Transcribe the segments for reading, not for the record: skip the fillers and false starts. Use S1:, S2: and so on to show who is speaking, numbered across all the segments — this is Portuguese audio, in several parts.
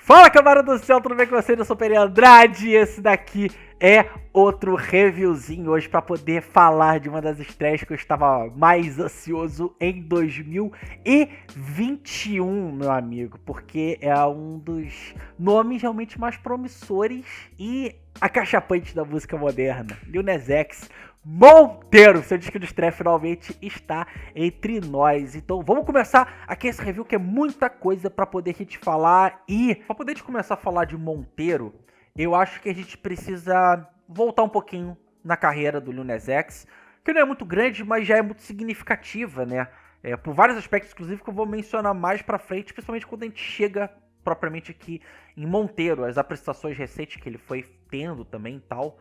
S1: Fala, camarada do céu, tudo bem com vocês? Eu sou o Peri Andrade e esse daqui é outro reviewzinho hoje para poder falar de uma das estreias que eu estava mais ansioso em 2021, meu amigo, porque é um dos nomes realmente mais promissores e acachapantes da música moderna, Lil Nas X. Monteiro, seu disco de estreia finalmente está entre nós. Então vamos começar aqui esse review que é muita coisa para poder a gente falar. E para poder a gente começar a falar de Monteiro, eu acho que a gente precisa voltar um pouquinho na carreira do Lil Nas X, que não é muito grande, mas já é muito significativa, né? Por vários aspectos, inclusive, que eu vou mencionar mais pra frente, principalmente quando a gente chega propriamente aqui em Monteiro, as apresentações recentes que ele foi tendo também e tal.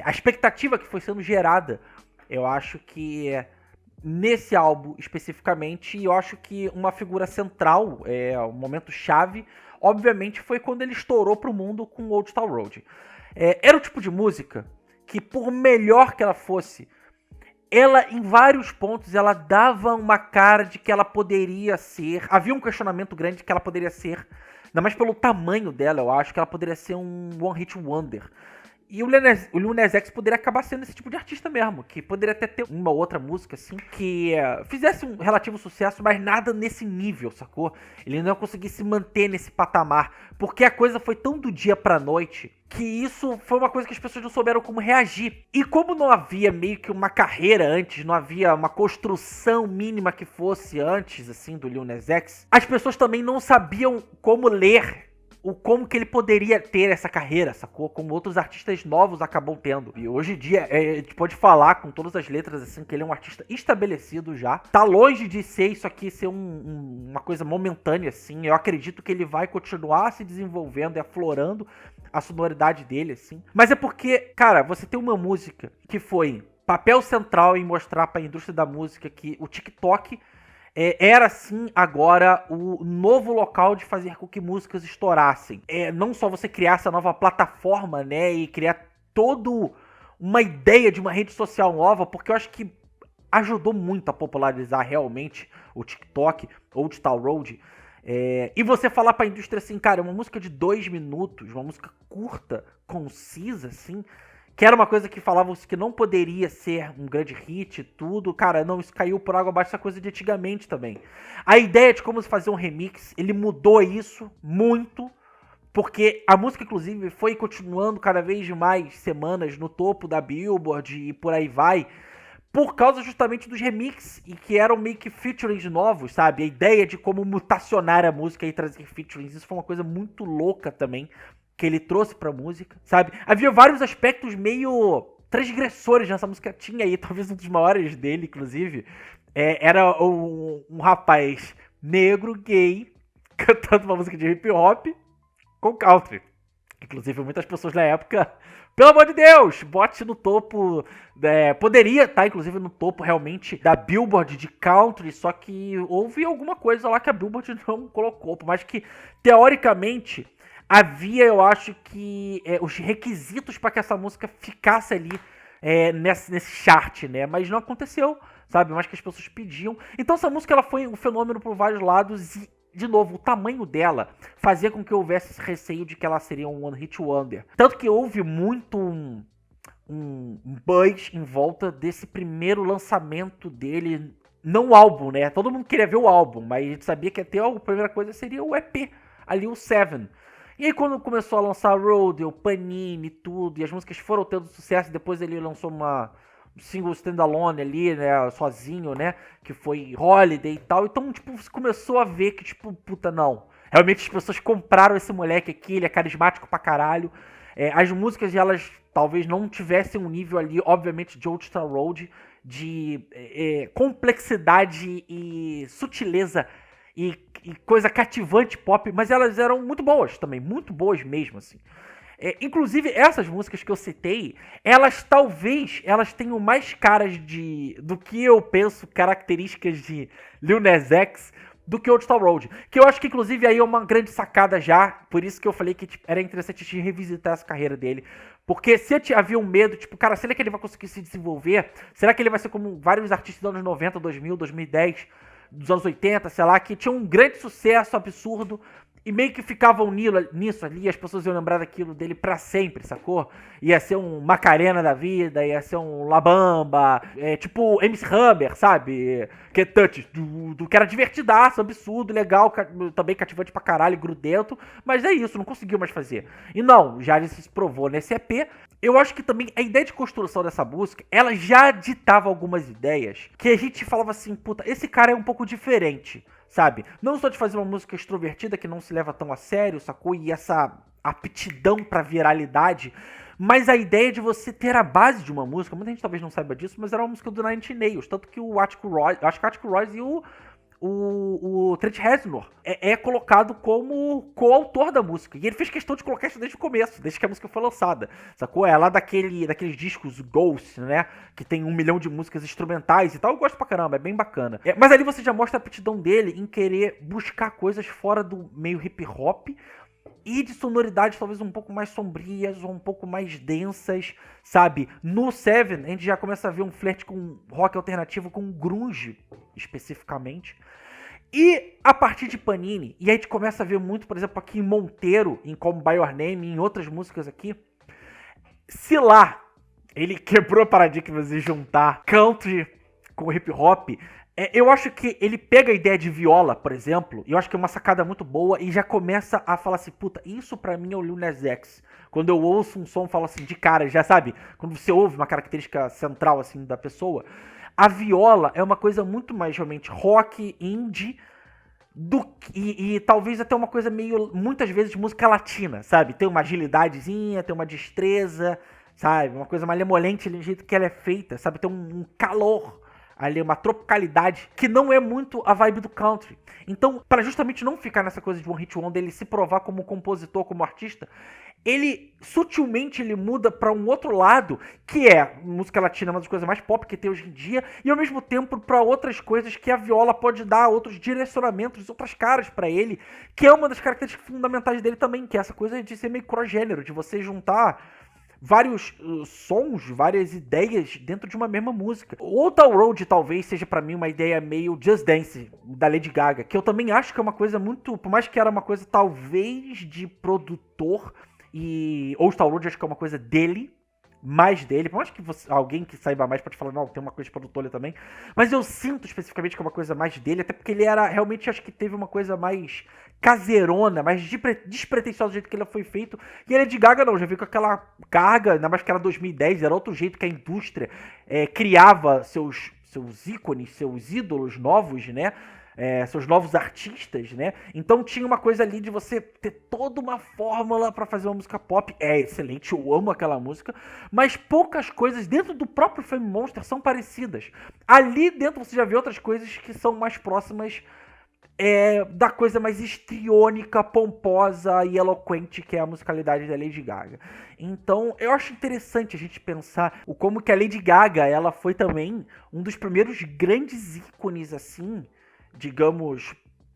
S1: A expectativa que foi sendo gerada, eu acho que nesse álbum especificamente, eu acho que uma figura central, um momento chave, obviamente foi quando ele estourou pro mundo com Old Town Road. Era o tipo de música que, por melhor que ela fosse, ela em vários pontos ela dava uma cara de que ela poderia ser, havia um questionamento grande de que ela poderia ser, ainda mais pelo tamanho dela, eu acho que ela poderia ser um One Hit Wonder. E o Lil Nas X poderia acabar sendo esse tipo de artista mesmo, que poderia até ter uma outra música, assim, que fizesse um relativo sucesso, mas nada nesse nível, sacou? Ele não ia conseguir se manter nesse patamar, porque a coisa foi tão do dia pra noite, que isso foi uma coisa que as pessoas não souberam como reagir. E como não havia meio que uma carreira antes, não havia uma construção mínima que fosse antes, assim, do Lil Nas X, as pessoas também não sabiam como ler como que ele poderia ter essa carreira, sacou? Como outros artistas novos acabam tendo. E hoje em dia, a gente pode falar com todas as letras, assim, que ele é um artista estabelecido já. Tá longe de ser isso aqui, ser uma coisa momentânea, assim. Eu acredito que ele vai continuar se desenvolvendo e aflorando a sonoridade dele, assim. Mas é porque, cara, você tem uma música que foi papel central em mostrar pra indústria da música que o TikTok era sim agora o novo local de fazer com que músicas estourassem. Não só você criar essa nova plataforma, né, e criar toda uma ideia de uma rede social nova, porque eu acho que ajudou muito a popularizar realmente o TikTok, Old Town Road. E você falar pra indústria assim, cara, uma música de 2 minutos, uma música curta, concisa, assim, que era uma coisa que falavam que não poderia ser um grande hit e tudo. Cara, não, isso caiu por água abaixo, essa coisa de antigamente também. A ideia de como se fazer um remix, ele mudou isso muito, porque a música, inclusive, foi continuando cada vez mais semanas no topo da Billboard e por aí vai, por causa justamente dos remixes, e que eram meio que featurings novos, sabe? A ideia de como mutacionar a música e trazer featurings, isso foi uma coisa muito louca também, que ele trouxe pra música, sabe? Havia vários aspectos meio transgressores nessa música. Tinha aí, talvez um dos maiores dele, inclusive, era um rapaz negro, gay, cantando uma música de hip hop com country. Inclusive, muitas pessoas na época, pelo amor de Deus, bote no topo, poderia estar, inclusive, no topo realmente da Billboard de country, só que houve alguma coisa lá que a Billboard não colocou, por mais que, teoricamente, havia, eu acho que, os requisitos para que essa música ficasse ali nesse chart, né? Mas não aconteceu, sabe? Mas que as pessoas pediam. Então essa música ela foi um fenômeno por vários lados e, de novo, o tamanho dela fazia com que houvesse esse receio de que ela seria um One Hit Wonder. Tanto que houve muito um buzz em volta desse primeiro lançamento dele, não o álbum, né? Todo mundo queria ver o álbum, mas a gente sabia que até a primeira coisa seria o EP, ali o Seven. E aí quando começou a lançar Rodeo, Panini, tudo, e as músicas foram tendo sucesso, depois ele lançou um single standalone ali, né, sozinho, né, que foi Holiday e tal, então, tipo, você começou a ver que, tipo, puta, não, realmente as pessoas compraram esse moleque aqui, ele é carismático pra caralho, as músicas, elas talvez não tivessem um nível ali, obviamente, de Old Town Road, de complexidade e sutileza e coisa cativante pop, mas elas eram muito boas também, muito boas mesmo, assim. Inclusive, essas músicas que eu citei, elas tenham mais caras do que eu penso, características de Lil Nas X, do que Old Town Road. Que eu acho que, inclusive, aí é uma grande sacada já, por isso que eu falei que tipo, era interessante a gente revisitar essa carreira dele. Porque se havia um medo, tipo, cara, será que ele vai conseguir se desenvolver? Será que ele vai ser como vários artistas dos anos 90, 2000, 2010, dos anos 80, sei lá, que tinham um grande sucesso absurdo E meio que ficavam nisso ali, as pessoas iam lembrar daquilo dele pra sempre, sacou? Ia ser um Macarena da vida, ia ser um Labamba, tipo MC Hammer, sabe? Que é touch, do que era divertidaço, absurdo, legal, também cativante pra caralho, grudento, mas é isso, não conseguiu mais fazer. E não, já se provou nesse EP. Eu acho que também a ideia de construção dessa música, ela já ditava algumas ideias que a gente falava assim, puta, esse cara é um pouco diferente, sabe? Não só de fazer uma música extrovertida que não se leva tão a sério, sacou? E essa aptidão pra viralidade, mas a ideia de você ter a base de uma música, muita gente talvez não saiba disso, mas era uma música do Nine Inch Nails, tanto que o Atticus Ross, acho que o Atticus Ross e o Trent Reznor é colocado como coautor da música. E ele fez questão de colocar isso desde o começo, desde que a música foi lançada. Sacou? É lá daqueles discos Ghost, né? Que tem 1 milhão de músicas instrumentais e tal. Eu gosto pra caramba, é bem bacana. Mas ali você já mostra a aptidão dele em querer buscar coisas fora do meio hip hop e de sonoridades talvez um pouco mais sombrias ou um pouco mais densas, sabe? No Seven, a gente já começa a ver um flerte com rock alternativo, com grunge, especificamente. E a partir de Panini, e a gente começa a ver muito, por exemplo, aqui em Monteiro, em Call Me By Your Name, em outras músicas aqui, se lá ele quebrou paradigmas de juntar country com hip hop, eu acho que ele pega a ideia de viola, por exemplo, e eu acho que é uma sacada muito boa, e já começa a falar assim, puta, isso pra mim é o Lil Nas X. Quando eu ouço um som, eu falo assim, de cara, já sabe? Quando você ouve uma característica central, assim, da pessoa, a viola é uma coisa muito mais, realmente, rock, indie, e talvez até uma coisa meio, muitas vezes, música latina, sabe? Tem uma agilidadezinha, tem uma destreza, sabe? Uma coisa malemolente do jeito que ela é feita, sabe? Tem um calor ali, uma tropicalidade que não é muito a vibe do country. Então, para justamente não ficar nessa coisa de One Hit Wonder, ele se provar como compositor, como artista, ele sutilmente ele muda para um outro lado, que é música latina, uma das coisas mais pop que tem hoje em dia, e ao mesmo tempo para outras coisas que a viola pode dar, outros direcionamentos, outras caras para ele, que é uma das características fundamentais dele também, que é essa coisa de ser meio crogênero, de você juntar vários sons, várias ideias dentro de uma mesma música. O Tal Road talvez seja pra mim uma ideia meio Just Dance, da Lady Gaga, que eu também acho que é uma coisa muito, por mais que era uma coisa talvez de produtor, e Old Town Road acho que é uma coisa dele, mais dele, por mais que alguém que saiba mais pode falar, não, tem uma coisa de produtor ali também, mas eu sinto especificamente que é uma coisa mais dele, até porque ele era, realmente acho que teve uma coisa mais caseirona, mais despretensiosa do jeito que ele foi feito, e ele de Gaga não, já veio com aquela carga, ainda mais que era 2010, era outro jeito que a indústria criava seus ícones, seus ídolos novos, né? Seus novos artistas, né? Então tinha uma coisa ali de você ter toda uma fórmula pra fazer uma música pop. É excelente, eu amo aquela música, mas poucas coisas dentro do próprio Fame Monster são parecidas. Ali dentro você já vê outras coisas que são mais próximas da coisa mais histriônica, pomposa e eloquente que é a musicalidade da Lady Gaga. Então eu acho interessante a gente pensar o como que a Lady Gaga ela foi também um dos primeiros grandes ícones assim, digamos,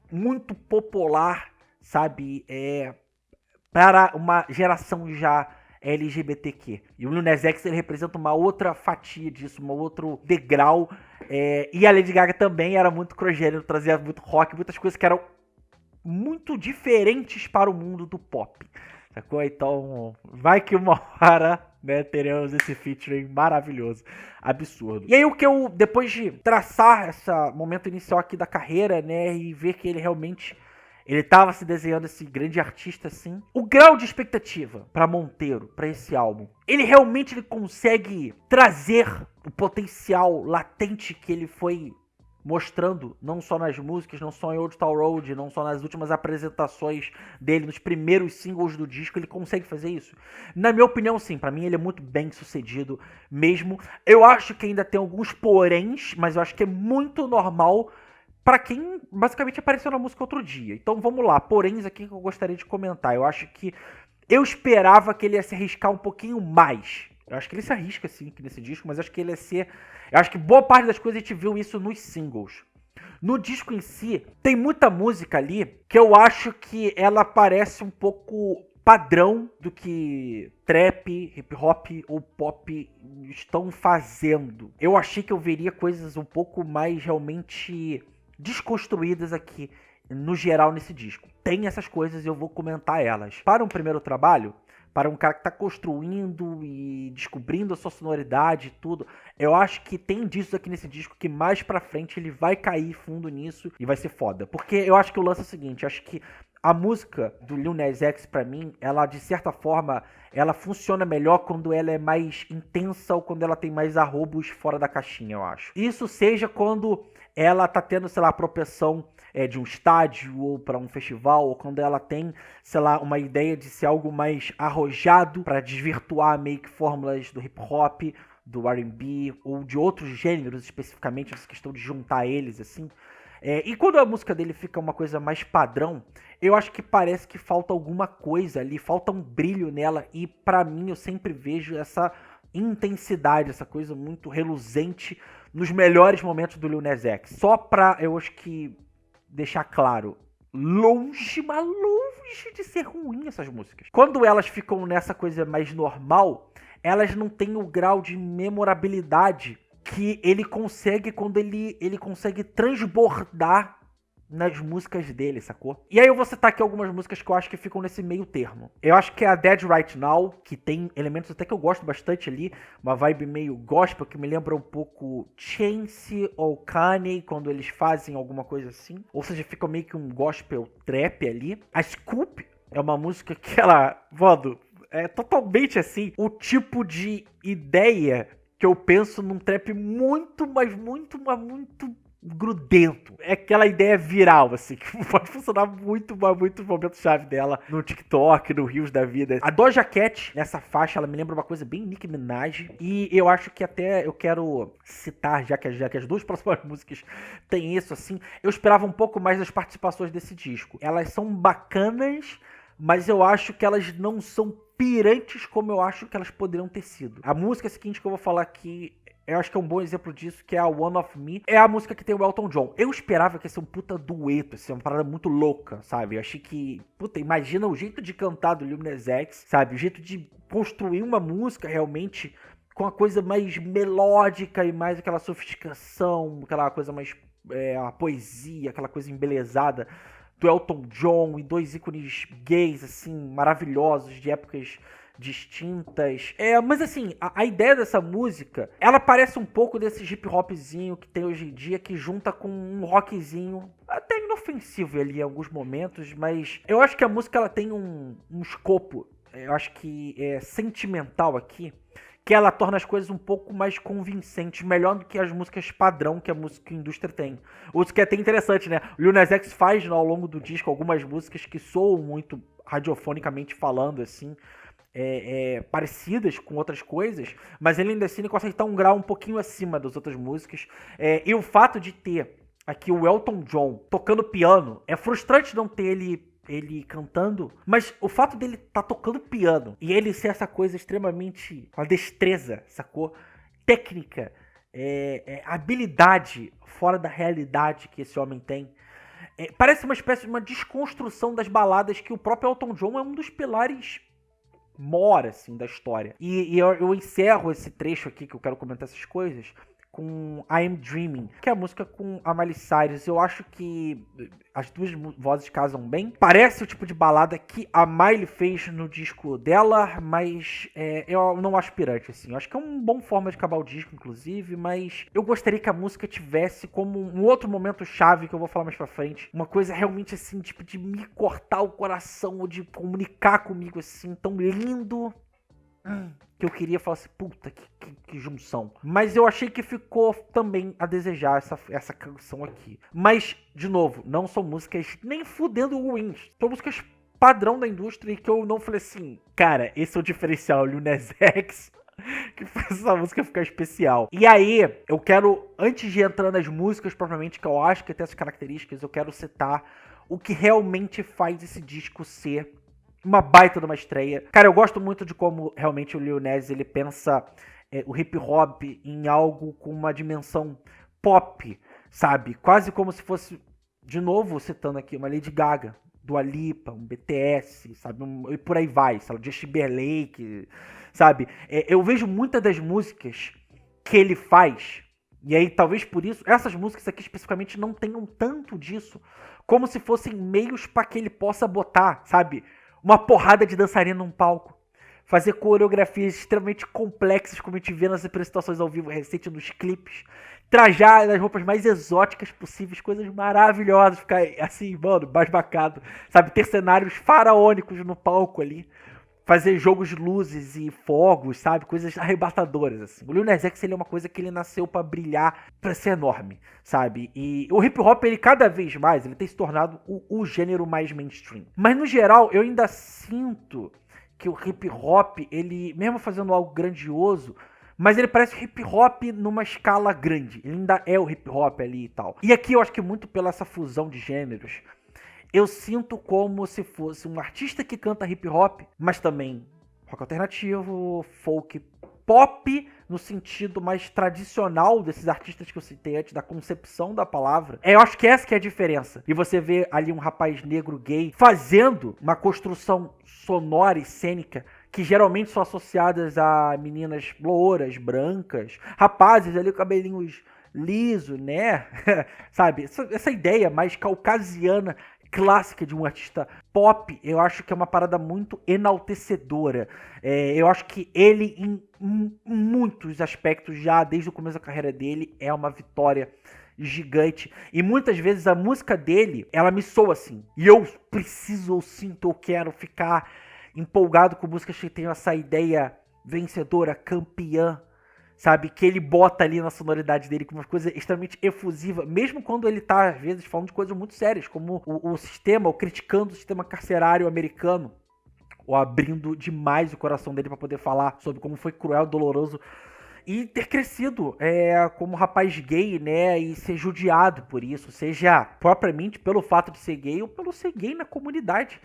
S1: muito popular, sabe, para uma geração já LGBTQ. E o Lil Nas X ele representa uma outra fatia disso, um outro degrau. E a Lady Gaga também era muito crogênero, trazia muito rock, muitas coisas que eram muito diferentes para o mundo do pop. Sacou? Então, vai que uma hora, né, teremos esse featuring maravilhoso, absurdo. E aí o que eu, depois de traçar esse momento inicial aqui da carreira, né, e ver que ele realmente, ele tava se desenhando esse grande artista assim, o grau de expectativa para Monteiro, para esse álbum, ele realmente ele consegue trazer o potencial latente que ele foi mostrando, não só nas músicas, não só em Old Town Road, não só nas últimas apresentações dele, nos primeiros singles do disco, ele consegue fazer isso? Na minha opinião, sim, pra mim ele é muito bem sucedido mesmo. Eu acho que ainda tem alguns poréns, mas eu acho que é muito normal pra quem basicamente apareceu na música outro dia. Então vamos lá, poréns aqui que eu gostaria de comentar. Eu acho que eu esperava que ele ia se arriscar um pouquinho mais. Eu acho que ele se arrisca sim nesse disco, mas acho que ele ia ser... Eu acho que boa parte das coisas a gente viu isso nos singles. No disco em si, tem muita música ali que eu acho que ela parece um pouco padrão do que trap, hip hop ou pop estão fazendo. Eu achei que eu veria coisas um pouco mais realmente desconstruídas aqui no geral nesse disco. Tem essas coisas e eu vou comentar elas. Para um primeiro trabalho, para um cara que tá construindo e descobrindo a sua sonoridade e tudo, eu acho que tem discos aqui nesse disco que mais pra frente ele vai cair fundo nisso e vai ser foda. Porque eu acho que o lance é o seguinte, eu acho que a música do Lil Nas X, pra mim, ela de certa forma, ela funciona melhor quando ela é mais intensa ou quando ela tem mais arrobos fora da caixinha, eu acho. Isso seja quando ela tá tendo, sei lá, a propensão de um estádio ou para um festival, ou quando ela tem, sei lá, uma ideia de ser algo mais arrojado para desvirtuar meio que fórmulas do hip hop, do R&B ou de outros gêneros especificamente, essa questão de juntar eles assim. E quando a música dele fica uma coisa mais padrão, eu acho que parece que falta alguma coisa ali, falta um brilho nela, e pra mim eu sempre vejo essa intensidade, essa coisa muito reluzente nos melhores momentos do Lil Nas X. Só pra, eu acho que, deixar claro, longe, mas longe de ser ruim essas músicas. Quando elas ficam nessa coisa mais normal, elas não têm o grau de memorabilidade que ele consegue quando ele consegue transbordar nas músicas dele, sacou? E aí eu vou citar aqui algumas músicas que eu acho que ficam nesse meio termo. Eu acho que é a Dead Right Now, que tem elementos até que eu gosto bastante ali, uma vibe meio gospel, que me lembra um pouco Chance ou Kanye, quando eles fazem alguma coisa assim. Ou seja, fica meio que um gospel trap ali. A Scoop é uma música que ela, mano, é totalmente assim, o tipo de ideia que eu penso num trap muito, mas muito grudento. É aquela ideia viral, assim, que pode funcionar muito, mas muito no momento-chave dela no TikTok, no Reels da vida. A Doja Cat, nessa faixa, ela me lembra uma coisa bem Nicki Minaj. E eu acho que até eu quero citar, já que as duas próximas músicas têm isso, assim, eu esperava um pouco mais das participações desse disco. Elas são bacanas, mas eu acho que elas não são pirantes como eu acho que elas poderiam ter sido. A música seguinte que eu vou falar aqui, eu acho que é um bom exemplo disso, que é a One of Me. É a música que tem o Elton John. Eu esperava que ia ser um puta dueto, assim, uma parada muito louca, sabe? Eu achei que, puta, imagina o jeito de cantar do Lil Nas X, sabe? O jeito de construir uma música realmente com a coisa mais melódica e mais aquela sofisticação, aquela coisa mais, a poesia, aquela coisa embelezada do Elton John e dois ícones gays, assim, maravilhosos, de épocas distintas. Mas assim, a ideia dessa música, ela parece um pouco desse hip hopzinho que tem hoje em dia, que junta com um rockzinho até inofensivo ali em alguns momentos, mas eu acho que a música ela tem um escopo, eu acho que é sentimental aqui, que ela torna as coisas um pouco mais convincentes, melhor do que as músicas padrão que a música indústria tem. O que é até interessante, né? O Lil Nas X faz ao longo do disco algumas músicas que soam muito radiofonicamente falando, assim, parecidas com outras coisas, mas ele ainda assim consegue estar um grau um pouquinho acima das outras músicas. E o fato de ter aqui o Elton John tocando piano, é frustrante não ter ele cantando, mas o fato dele tá tocando piano e ele ser essa coisa extremamente, uma destreza, sacou? Técnica, habilidade fora da realidade que esse homem tem. Parece uma espécie de uma desconstrução das baladas que o próprio Elton John é um dos pilares mora, assim, da história. E eu encerro esse trecho aqui que eu quero comentar essas coisas com I Am Dreaming, que é a música com a Miley Cyrus. Eu acho que as duas vozes casam bem. Parece o tipo de balada que a Miley fez no disco dela, mas eu não acho pirante, assim. Eu acho que é uma boa forma de acabar o disco, inclusive, mas eu gostaria que a música tivesse como um outro momento chave, que eu vou falar mais pra frente, uma coisa realmente, assim, tipo, de me cortar o coração, ou de comunicar comigo, assim, tão lindo, que eu queria falar assim, puta, que junção. Mas eu achei que ficou também a desejar essa canção aqui. Mas, de novo, não são músicas nem fudendo ruins. São músicas padrão da indústria e que eu não falei assim, cara, esse é o diferencial, Lil Nas X, que faz essa música ficar especial. E aí, eu quero, antes de entrar nas músicas propriamente, que eu acho que tem essas características, eu quero citar o que realmente faz esse disco ser uma baita de uma estreia. Cara, eu gosto muito de como realmente o Lil Nas, ele pensa o hip hop em algo com uma dimensão pop, sabe? Quase como se fosse, de novo citando aqui, uma Lady Gaga, Dua Lipa, um BTS, sabe? E por aí vai, sabe? Justin Timberlake, sabe? Eu vejo muitas das músicas que ele faz, e aí talvez por isso, essas músicas aqui especificamente não tenham tanto disso, como se fossem meios para que ele possa botar, sabe, uma porrada de dançarina num palco. Fazer coreografias extremamente complexas, como a gente vê nas apresentações ao vivo recentes, nos clipes. Trajar nas roupas mais exóticas possíveis, coisas maravilhosas. Ficar assim, mano, basbacado. Sabe, ter cenários faraônicos no palco ali. Fazer jogos de luzes e fogos, sabe? Coisas arrebatadoras, assim. O Lil Nas X, ele é uma coisa que ele nasceu pra brilhar, pra ser enorme, sabe? E o hip hop, ele cada vez mais, ele tem se tornado o gênero mais mainstream. Mas no geral, eu ainda sinto que o hip hop, ele, mesmo fazendo algo grandioso, mas ele parece hip hop numa escala grande. Ele ainda é o hip hop ali e tal. E aqui eu acho que muito pela essa fusão de gêneros, eu sinto como se fosse um artista que canta hip hop, mas também rock alternativo, folk, pop, no sentido mais tradicional desses artistas que eu citei antes, da concepção da palavra. Eu acho que essa que é a diferença. E você vê ali um rapaz negro gay fazendo uma construção sonora e cênica que geralmente são associadas a meninas louras, brancas, rapazes ali com cabelinhos liso, né? Sabe? Essa ideia mais caucasiana, clássica de um artista pop, eu acho que é uma parada muito enaltecedora. Eu acho que ele, em muitos aspectos, já desde o começo da carreira dele, é uma vitória gigante. E muitas vezes a música dele, ela me soa assim. E eu preciso, eu sinto, eu quero ficar empolgado com músicas que tenham essa ideia vencedora, campeã, sabe? Que ele bota ali na sonoridade dele com uma coisa extremamente efusiva, mesmo quando ele tá, às vezes, falando de coisas muito sérias, como o sistema, ou criticando o sistema carcerário americano, ou abrindo demais o coração dele para poder falar sobre como foi cruel, doloroso, e ter crescido como rapaz gay, né, e ser judiado por isso, seja propriamente pelo fato de ser gay, ou pelo ser gay na comunidade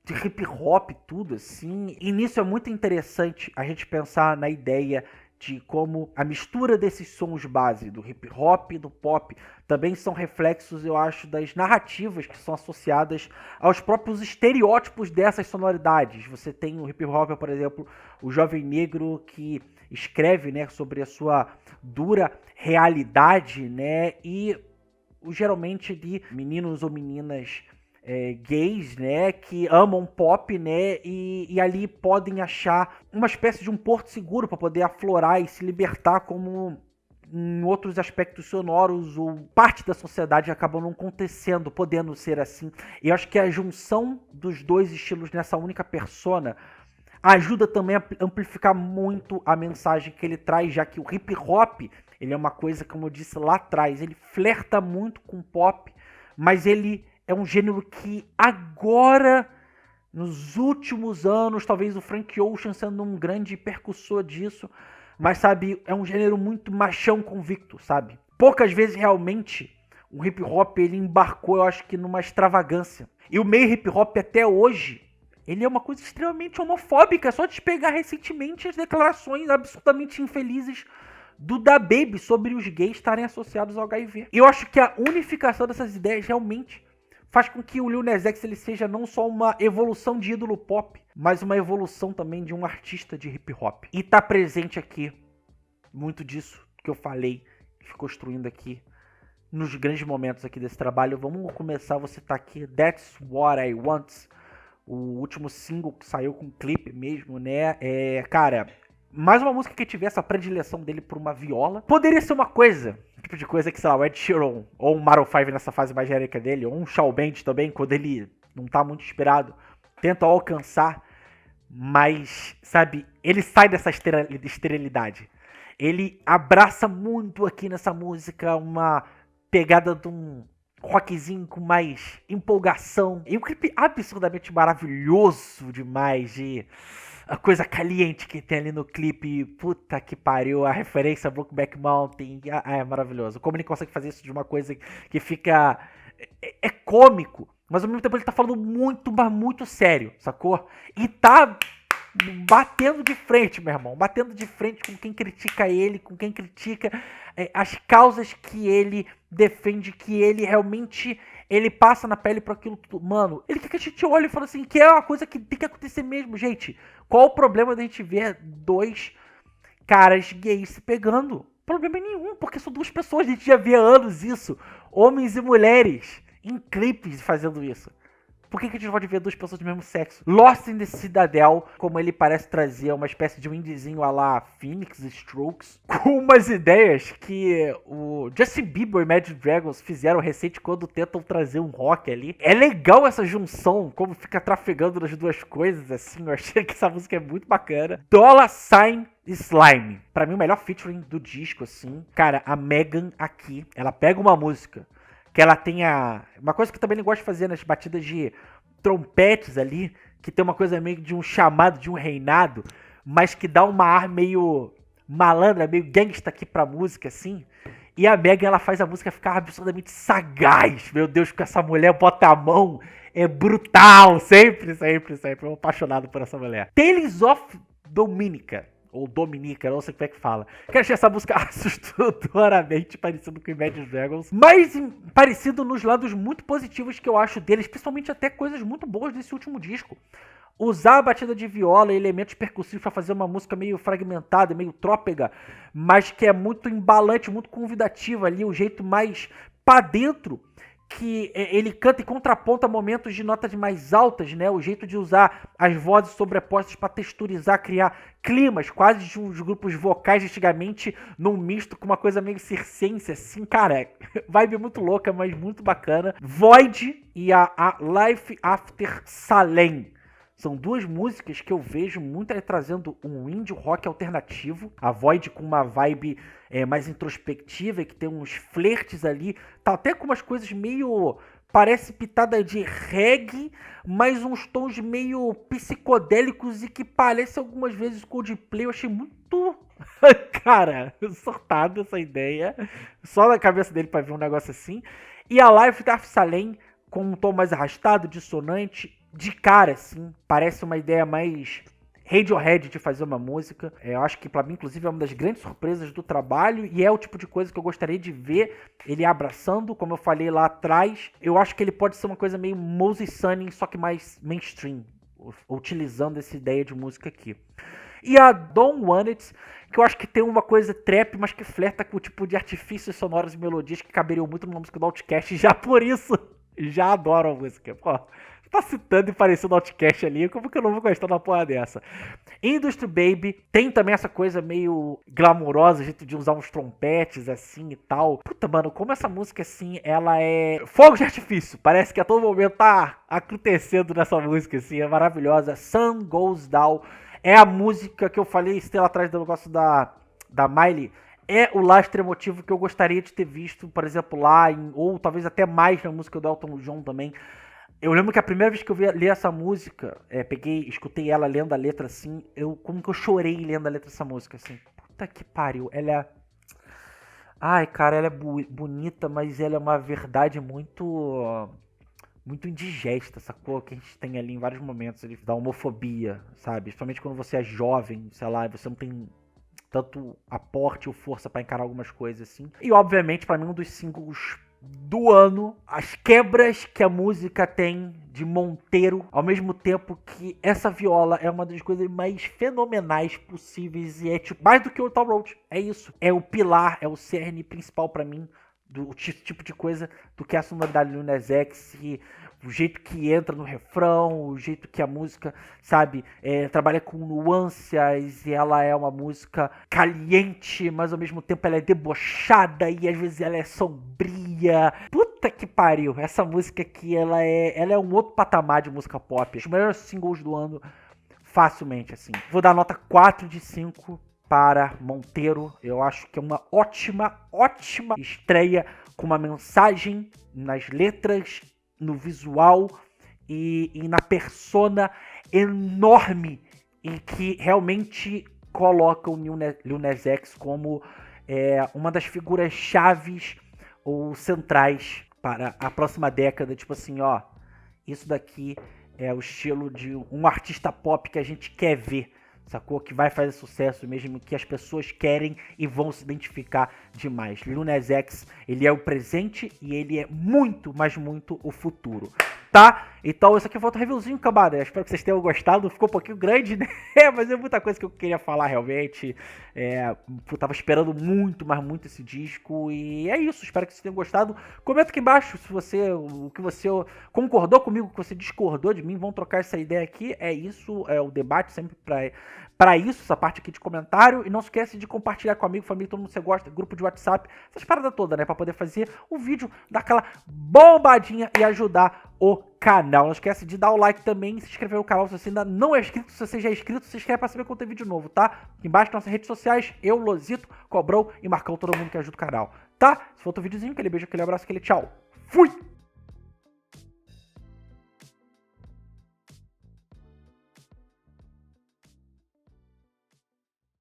S1: de hip hop, tudo assim. E nisso é muito interessante a gente pensar na ideia de como a mistura desses sons base, do hip hop e do pop, também são reflexos, eu acho, das narrativas que são associadas aos próprios estereótipos dessas sonoridades. Você tem o hip hop, por exemplo, o jovem negro que escreve, né, sobre a sua dura realidade, né, e geralmente de meninos ou meninas gays, né, que amam pop, né, e ali podem achar uma espécie de um porto seguro para poder aflorar e se libertar, como em outros aspectos sonoros ou parte da sociedade acabam não acontecendo, podendo ser assim. E eu acho que a junção dos dois estilos nessa única persona ajuda também a amplificar muito a mensagem que ele traz, já que o hip hop, ele é uma coisa, como eu disse lá atrás, ele flerta muito com pop, mas ele é um gênero que agora, nos últimos anos, talvez o Frank Ocean sendo um grande percussor disso, mas, sabe, é um gênero muito machão convicto, sabe? Poucas vezes, realmente, o hip hop, ele embarcou, eu acho que, numa extravagância. E o meio hip hop, até hoje, ele é uma coisa extremamente homofóbica. É só te pegar recentemente as declarações absurdamente infelizes do DaBaby sobre os gays estarem associados ao HIV. E eu acho que a unificação dessas ideias realmente faz com que o Lil Nas X ele seja não só uma evolução de ídolo pop, mas uma evolução também de um artista de hip hop. E tá presente aqui muito disso que eu falei, que ficou construindo aqui nos grandes momentos aqui desse trabalho. Vamos começar, você tá aqui, That's What I Want, o último single que saiu com clipe mesmo, né? Cara, mais uma música que tivesse a predileção dele por uma viola. Poderia ser uma coisa, tipo de coisa que, sei lá, o Ed Sheeran ou um Maroon 5 nessa fase mais genérica dele, ou um Shawn Mendes também, quando ele não tá muito inspirado, tenta alcançar, mas, sabe, ele sai dessa esterilidade. Ele abraça muito aqui nessa música uma pegada de um rockzinho com mais empolgação. E um clipe absurdamente maravilhoso demais, de a coisa caliente que tem ali no clipe, puta que pariu, a referência a Brokeback Mountain, é maravilhoso. Como ele consegue fazer isso de uma coisa que fica... É cômico, mas ao mesmo tempo ele tá falando muito, mas muito sério, sacou? E tá batendo de frente, meu irmão, batendo de frente com quem critica ele, com quem critica as causas que ele defende, que ele realmente... Ele passa na pele por aquilo tudo. Mano, ele quer que a gente olhe e fale assim, que é uma coisa que tem que acontecer mesmo, gente. Qual o problema da gente ver dois caras gays se pegando? Problema nenhum, porque são duas pessoas, a gente já vê há anos isso. Homens e mulheres em clipes fazendo isso? Por que a gente não pode ver duas pessoas do mesmo sexo? Lost in the Citadel, como ele parece trazer uma espécie de um indiezinho a la Phoenix Strokes, com umas ideias que o Justin Bieber e Imagine Dragons fizeram recente quando tentam trazer um rock ali. É legal essa junção, como fica trafegando nas duas coisas, assim. Eu achei que essa música é muito bacana. Dollar Sign Slime. Pra mim, o melhor featuring do disco, assim. Cara, a Megan aqui, ela pega uma música que ela tenha... Uma coisa que eu também não gosto de fazer nas batidas de trompetes ali, que tem uma coisa meio de um chamado, de um reinado, mas que dá uma ar meio malandra, meio gangsta aqui pra música, assim. E a Megan, ela faz a música ficar absurdamente sagaz. Meu Deus, que essa mulher bota a mão, é brutal. Sempre, sempre, sempre. Eu tô apaixonado por essa mulher. Tales of Dominica. Ou Dominica, não sei como é que fala. Que achei essa música assustadoramente parecido com Imagine Dragons, mas parecido nos lados muito positivos que eu acho deles, principalmente até coisas muito boas desse último disco. Usar a batida de viola e elementos percussivos para fazer uma música meio fragmentada, meio trópega, mas que é muito embalante, muito convidativa ali, o jeito mais pra dentro que ele canta e contraponta momentos de notas mais altas, né? O jeito de usar as vozes sobrepostas para texturizar, criar climas, quase de uns grupos vocais de antigamente, num misto com uma coisa meio circense, assim, cara, vibe muito louca, mas muito bacana. Void e a Life After Salem. São duas músicas que eu vejo muito aí trazendo um indie rock alternativo. A Void com uma vibe mais introspectiva e que tem uns flertes ali. Tá até com umas coisas meio... Parece pitada de reggae, mas uns tons meio psicodélicos e que parece algumas vezes Coldplay. Eu achei muito... Cara, sortado essa ideia. Só na cabeça dele pra ver um negócio assim. E a Life da Salem com um tom mais arrastado, dissonante. De cara, assim, parece uma ideia mais Radiohead de fazer uma música. Eu acho que pra mim, inclusive, é uma das grandes surpresas do trabalho e é o tipo de coisa que eu gostaria de ver ele abraçando, como eu falei lá atrás. Eu acho que ele pode ser uma coisa meio Moses Sunny, só que mais mainstream, utilizando essa ideia de música aqui. E a Don't Want It, que eu acho que tem uma coisa trap, mas que flerta com o tipo de artifícios sonoros e melodias que caberiam muito numa música do Outcast, já por isso já adoro a música. Pô, tá citando e parecendo Outcast ali, como que eu não vou gostar da porra dessa? Industry Baby tem também essa coisa meio glamourosa, jeito de usar uns trompetes assim e tal. Puta, mano, como essa música assim, ela é fogo de artifício. Parece que a todo momento tá acontecendo nessa música assim, é maravilhosa. Sun Goes Down é a música que eu falei lá atrás do negócio da Miley. É o lastro emotivo que eu gostaria de ter visto, por exemplo, lá, ou talvez até mais na música do Elton John também. Eu lembro que a primeira vez que eu li essa música, escutei ela lendo a letra assim, como que eu chorei lendo a letra dessa música, assim. Puta que pariu, ela é... Ai, cara, ela é bonita, mas ela é uma verdade muito indigesta, sacou? Que a gente tem ali em vários momentos ali, da homofobia, sabe? Principalmente quando você é jovem, sei lá, você não tem tanto aporte ou força pra encarar algumas coisas assim. E obviamente, pra mim, um dos singles do ano, as quebras que a música tem de Monteiro, ao mesmo tempo que essa viola é uma das coisas mais fenomenais possíveis e é tipo, mais do que o Toll Road, é isso. É o pilar, é o cerne principal pra mim do tipo de coisa do que é a sonoridade do Lil Nas X e o jeito que entra no refrão, o jeito que a música, sabe, trabalha com nuances e ela é uma música caliente, mas ao mesmo tempo ela é debochada e às vezes ela é sombria. Puta que pariu, essa música aqui, ela é um outro patamar de música pop. Os melhores singles do ano, facilmente, assim. Vou dar nota 4 de 5 para Monteiro. Eu acho que é uma ótima estreia com uma mensagem nas letras, no visual e na persona enorme e que realmente coloca o Lil Nas X como uma das figuras chaves ou centrais para a próxima década. Tipo assim, ó, isso daqui é o estilo de um artista pop que a gente quer ver, sacou? Que vai fazer sucesso mesmo, que as pessoas querem e vão se identificar demais. Lil Nas X, ele é o presente e ele é muito, mas muito o futuro. Tá? Então, isso aqui foi outro reviewzinho, cambada. Espero que vocês tenham gostado. Ficou um pouquinho grande, né? Mas é muita coisa que eu queria falar, realmente. Eu tava esperando muito, mas muito esse disco. E é isso. Espero que vocês tenham gostado. Comenta aqui embaixo se o que você concordou comigo, que você discordou de mim. Vamos trocar essa ideia aqui. É isso. É o debate sempre pra isso, essa parte aqui de comentário. E não esquece de compartilhar com amigo, família, todo mundo que você gosta, grupo de WhatsApp, essas paradas todas, né? Pra poder fazer o vídeo, dar aquela bombadinha e ajudar o canal. Não esquece de dar o like também e se inscrever no canal se você ainda não é inscrito. Se você já é inscrito, se inscreve pra saber quando tem vídeo novo, tá? Aqui embaixo nas nossas redes sociais, eu, Lozito, Cobrão e Marcão, todo mundo que ajuda o canal, tá? Se for outro videozinho, aquele beijo, aquele abraço, aquele tchau. Fui!